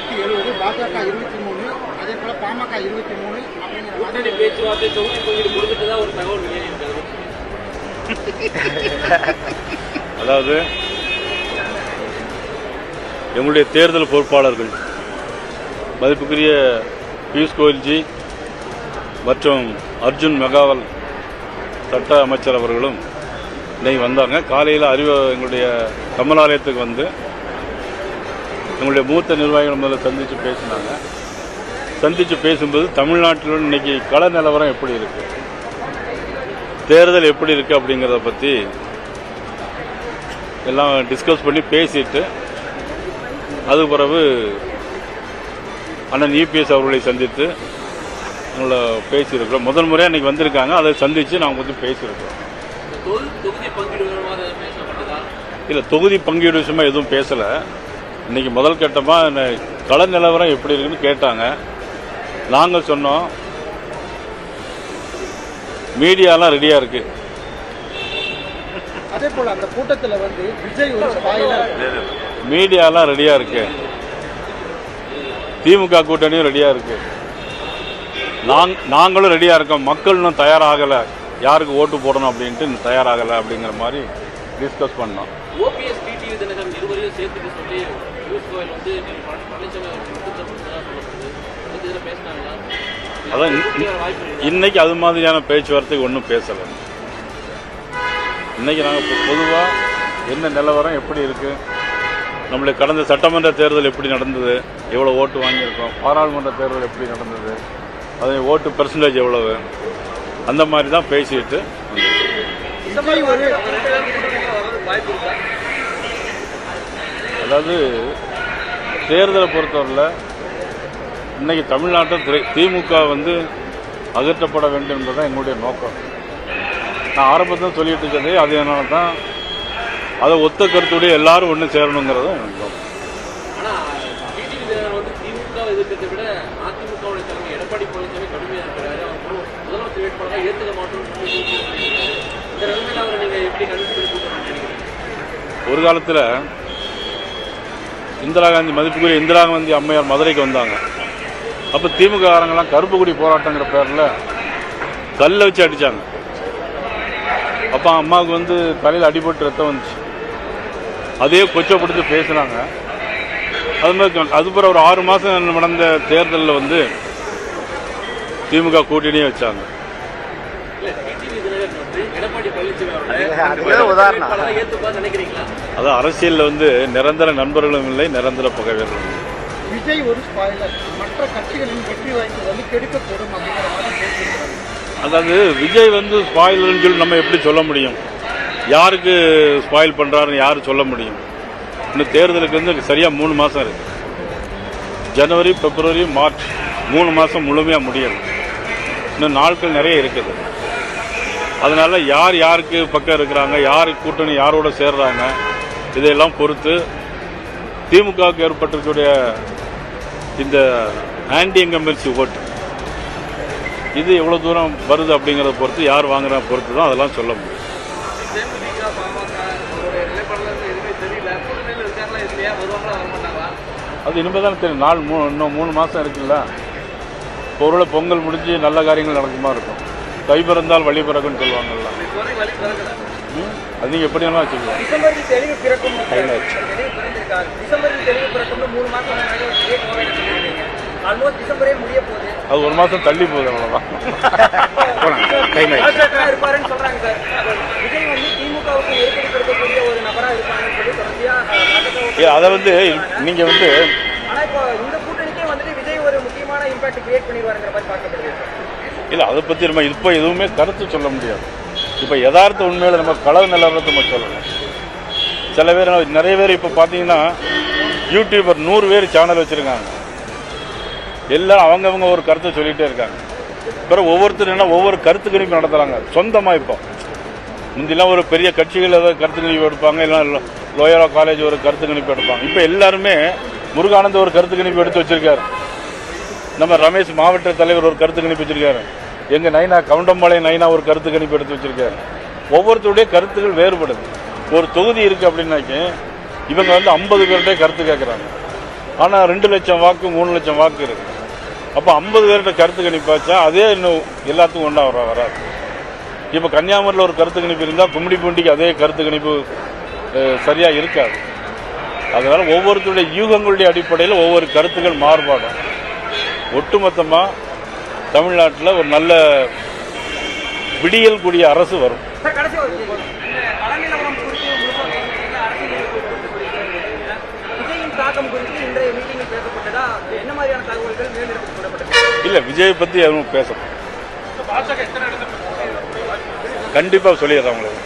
170, பாஜக 23, அதே போல பாமக 23 கூட்டணி பேச்சுவார்த்தை தொகுதி பங்கீடு கொடுத்துட்டு தான் ஒரு தகவல் வெளியிட்டிருக்காரு. அதாவது எங்களுடைய தேர்தல் பொறுப்பாளர்கள் மதிப்புக்குரிய பியூஷ் கோயல்ஜி மற்றும் அர்ஜுன் மெகாவல் சட்ட அமைச்சர் அவர்களும் இன்னைக்கு வந்தாங்க. காலையில் எங்களுடைய கமலாலயத்துக்கு வந்து எங்களுடைய மூத்த நிர்வாகிகள் முதல்ல சந்தித்து பேசினாங்க. சந்தித்து பேசும்போது தமிழ்நாட்டில் இன்னைக்கு கள நிலவரம் எப்படி இருக்கு, தேர்தல் எப்படி இருக்கு அப்படிங்கிறத பற்றி எல்லாம் டிஸ்கஸ் பண்ணி பேசிட்டு அதுக்கு பிறகு அண்ணன் இபிஎஸ் அவர்களை சந்தித்து அவங்கள பேசியிருக்கிறோம். முதல் முறையாக இன்னைக்கு வந்திருக்காங்க, அதை சந்தித்து நாங்கள் வந்து பேசியிருக்கிறோம். இல்லை, தொகுதி பங்கீடு விஷயமா எதுவும் பேசலை. இன்னைக்கு முதல் கட்டமாக கள நிலவரம் எப்படி இருக்குன்னு கேட்டாங்க. நாங்கள் சொன்னோம் மீடியாலாம் ரெடியாக இருக்கு. அதே போல அந்த கூட்டத்தில் வந்து விஜய் ஒரு ஸ்பாயிலர், மீடியாலாம் ரெடியாக இருக்கு, திமுக கூட்டணியும் ரெடியாக இருக்கு, நாங்களும் ரெடியாக இருக்கோம். மக்கள் இன்னும் தயாராகலை, யாருக்கு ஓட்டு போடணும் அப்படின்ட்டு இன்னும் தயாராகலை அப்படிங்கிற மாதிரி டிஸ்கஸ் பண்ணோம். ஓபிஎஸ் டிடிவி தினகரன் இருவரையும் சேர்த்துட்டு சொல்லி பியூஷ் கோயல் வந்து அதான் இன்னைக்கு அது மாதிரியான பேச்சுவார்த்தைக்கு ஒன்றும் பேசலை. இன்னைக்கு நாங்கள் பொதுவாக என்ன நிலவரம் எப்படி இருக்கு, நம்மளுடைய கடந்த சட்டமன்ற தேர்தல் எப்படி நடந்தது, எவ்வளோ ஓட்டு வாங்கியிருக்கோம், பாராளுமன்ற தேர்தல் எப்படி நடந்தது, அது ஓட்டு பெர்சன்டேஜ் எவ்வளவு, அந்த மாதிரி தான் பேசிட்டு அதாவது தேர்தலை பொறுத்தவரையில் இன்னைக்கு தமிழ்நாட்டில் திமுக வந்து அகற்றப்பட வேண்டும் என்பதுதான் எங்களுடைய நோக்கம். நான் ஆரம்பத்தில் சொல்லிட்டு இருக்கிறதே அதனால தான் அதை ஒத்த கருத்துடைய எல்லாரும் ஒன்று சேரணுங்கிறதும் நோக்கம். எதிர்க்கிறதை விட அதிமுகவுடைய தலைமை எடப்பாடி பழனிசாமி கடுமையாக இருக்கிறாரு. அவர் முதலமைச்சர் வேட்பாளராக ஏற்றுக்க மாட்டோம். இந்த நிலைமையில் அவரை நீங்க எப்படி கண்டுபிடிக்க? ஒரு காலத்தில் மதிப்புக்குரிய இந்திரா காந்தி அம்மையார் மதுரைக்கு வந்தாங்க. அப்போ திமுக காரங்கெல்லாம் கருப்பு கொடி போராட்டங்கிற பேரில் கல்லை வச்சு அடித்தாங்க. அப்போ அம்மாவுக்கு வந்து தலையில் அடிபட்டு ரத்தம் வந்துச்சு. அதே கொச்சப்படுத்தி பேசினாங்க. அது மாதிரி அதுபோல் ஒரு 6 மாதம் நடந்த தேர்தலில் வந்து திமுக கூட்டணியே வச்சாங்க. அதான் அரசியலில் வந்து நிரந்தர நண்பர்களும் இல்லை, நிரந்தர பகைவர்களும் இல்லை. விஜய் ஒரு ஸ்பாயிலர், மற்ற கட்சிகளின் வெற்றி வாய்ப்பு வந்து கெடுக்கப்படும் அப்படிங்கிற மாதிரி பேசியிருக்காங்க. அதாவது விஜய் வந்து ஸ்பாயிலர்னு சொல்லி நம்ம எப்படி சொல்ல முடியும்? யாருக்கு ஸ்பாயில் பண்ணுறாருன்னு யாரு சொல்ல முடியும்? இன்னும் தேர்தலுக்கு வந்து சரியாக 3 மாதம் இருக்கு. ஜனவரி, பிப்ரவரி, மார்ச் 3 மாதம் முழுமையாக முடியல. இன்னும் நாட்கள் நிறைய இருக்குது. அதனால யார் யாருக்கு பக்கம் இருக்கிறாங்க, யார் கூட்டணி யாரோட சேர்றாங்க, இதையெல்லாம் பொறுத்து திமுகவுக்கு ஏற்பட்டிருக்கக்கூடிய இந்த ஆன்டி இன்கம்பன்சி ஓட்டு இது எவ்வளவு தூரம் வருது அப்படிங்கறத பொறுத்து, யார் வாங்குற பொறுத்து தான் அதெல்லாம் சொல்ல முடியும். அது இனிமேதான் தெரியும். இன்னும் 3 மாசம் இருக்குல்ல. பொருளை பொங்கல் முடிஞ்சு நல்ல காரியங்கள் நடக்குமா இருக்கும். கை பிறந்தால் வழி பிறகுன்னு சொல்லுவாங்கல்ல. அது நீங்க எப்படி வேணா வச்சுக்கலாம். அது 1 மாசம் தள்ளி போகுது, அவ்வளவுதான். அதை வந்து நீங்க வந்து இல்ல, அதை பத்தி நம்ம இப்ப எதுவுமே கருத்து சொல்ல முடியாது. இப்ப யதார்த்த உண்மையில நம்ம கள நிலவரத்தை நம்ம சொல்லணும். சில பேர், நிறைய பேர் இப்ப பாத்தீங்கன்னா யூடியூபர் 100 பேர் சேனல் வச்சிருக்காங்க. எல்லாம் அவங்கவங்க ஒரு கருத்தை சொல்லிட்டே இருக்காங்க. பிறகு ஒவ்வொருத்தரும் ஒவ்வொரு கருத்து கணிப்பு நடத்துறாங்க சொந்தமா. இப்போ முந்திலாம் ஒரு பெரிய கட்சிகள் ஏதாவது கருத்து கணிப்பு எடுப்பாங்க, இல்லை லோயலா காலேஜ் ஒரு கருத்து கணிப்பு எடுப்பாங்க. இப்போ எல்லாருமே முருகானந்த் ஒரு கருத்து கணிப்பு எடுத்து வச்சிருக்காரு. நம்ம ரமேஷ் மாவட்ட தலைவர் ஒரு கருத்து கணிப்பு வச்சிருக்காரு. எங்க நைனா கவுண்டம்பாளையம் நைனா ஒரு கருத்து கணிப்பு எடுத்து வச்சிருக்காரு. ஒவ்வொருத்தருடைய கருத்துக்கள் வேறுபடுது. ஒரு தொகுதி இருக்கு அப்படின்னாக்கி இவங்க வந்து 50 பேர்கிட்ட கருத்து கேட்கறாங்க. ஆனால் 2 லட்சம் வாக்கு 3 லட்சம் வாக்கு இருக்கு. அப்போ 50 பேர்கிட்ட கருத்து கணிப்பாச்சா அதே இன்னும் எல்லாத்துக்கும் ஒன்றா வராது. இப்போ கன்னியாகுமரியில் ஒரு கருத்து கணிப்பு இருந்தால் கும்மிடிப்பூண்டிக்கு அதே கருத்து கணிப்பு சரியாக இருக்காது. அதனால் ஒவ்வொருத்தருடைய யூகங்களுடைய அடிப்படையில் ஒவ்வொரு கருத்துக்கள் மாறுபாடும். ஒட்டுமொத்தமாக தமிழ்நாட்டில் ஒரு நல்ல விடியல் கூடிய அரசு வரும். இல்லை, விஜயை பற்றி எதுவும் பேசணும். கண்டிப்பாக சொல்லிடுறேன் உங்களுக்கு.